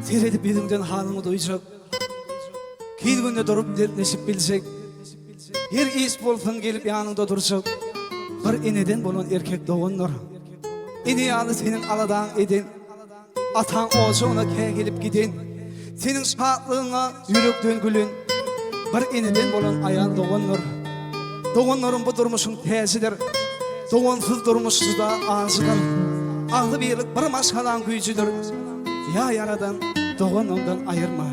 Seyredip yüzünden halını duyacak. Kil günde durup dertleşip bilecek. Her iş bolsun gelip yanında duracak. Bir ineden bulun erkek doğunlar. İniyalı senin aladan edin. Atan olsa ona gelip gidin. Senin şahatlığına yürüktün gülün. Bir ineden bulun ayan doğunlar. Doğunların bu durmuşun tesidir. Doğunsuz durmuşsuz da ağzıdır. Ahlı birlik bir maşalan gücüdür. Ya yaradan doğun ondan ayırma.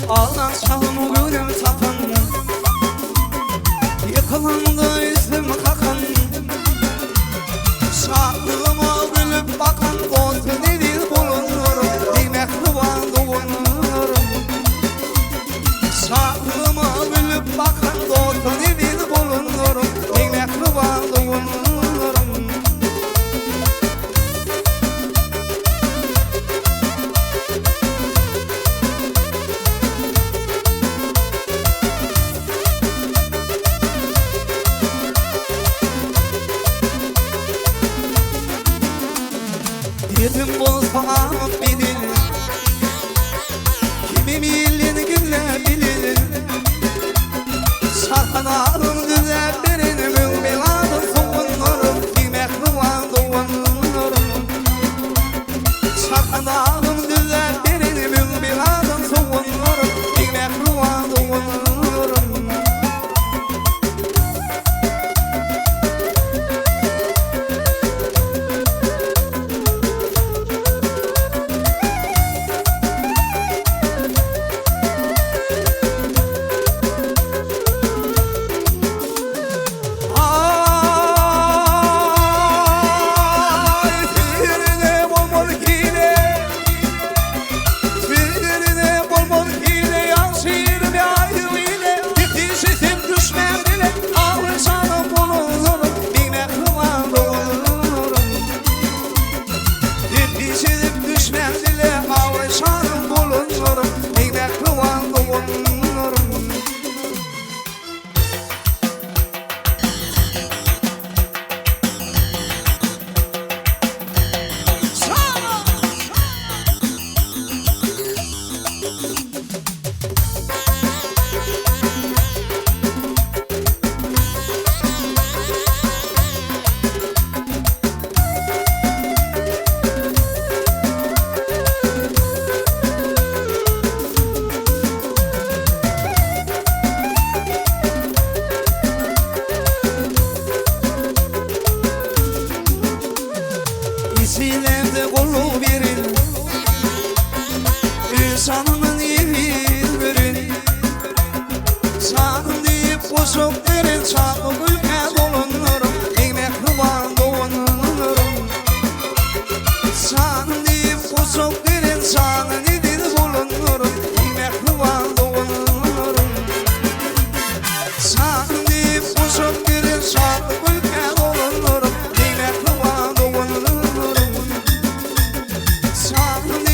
Ağlan şahım gülüm sapan, yıkılanda yüzüm kakan. Şahlığıma gülüp bakan, dost nedir bulunur, deymekli var doğunur. Şahlığıma gülüp bakan, dost nedir bulunur, deymekli var doğunur. Yetim bolsa ağıp bilir, kimi milin güller bilir. Şarkılarım güzel benim, mübeladım soğunurum, deymekli var doğunurum. Şarkılarım güzel benim, mübeladım soğunurum, deymekli var doğunurum. İçilerde kolu verin, insanın yeri verin. Şanım deyip koşup verin, şanım ülke dolunurum, deymekli var doğunurum. Şanım deyip koşup verin, şanım nedir bulunurum, deymekli var doğunurum. Şanım deyip koşup verin, şanım ülke dolunurum, deymekli var doğunurum. Şanlı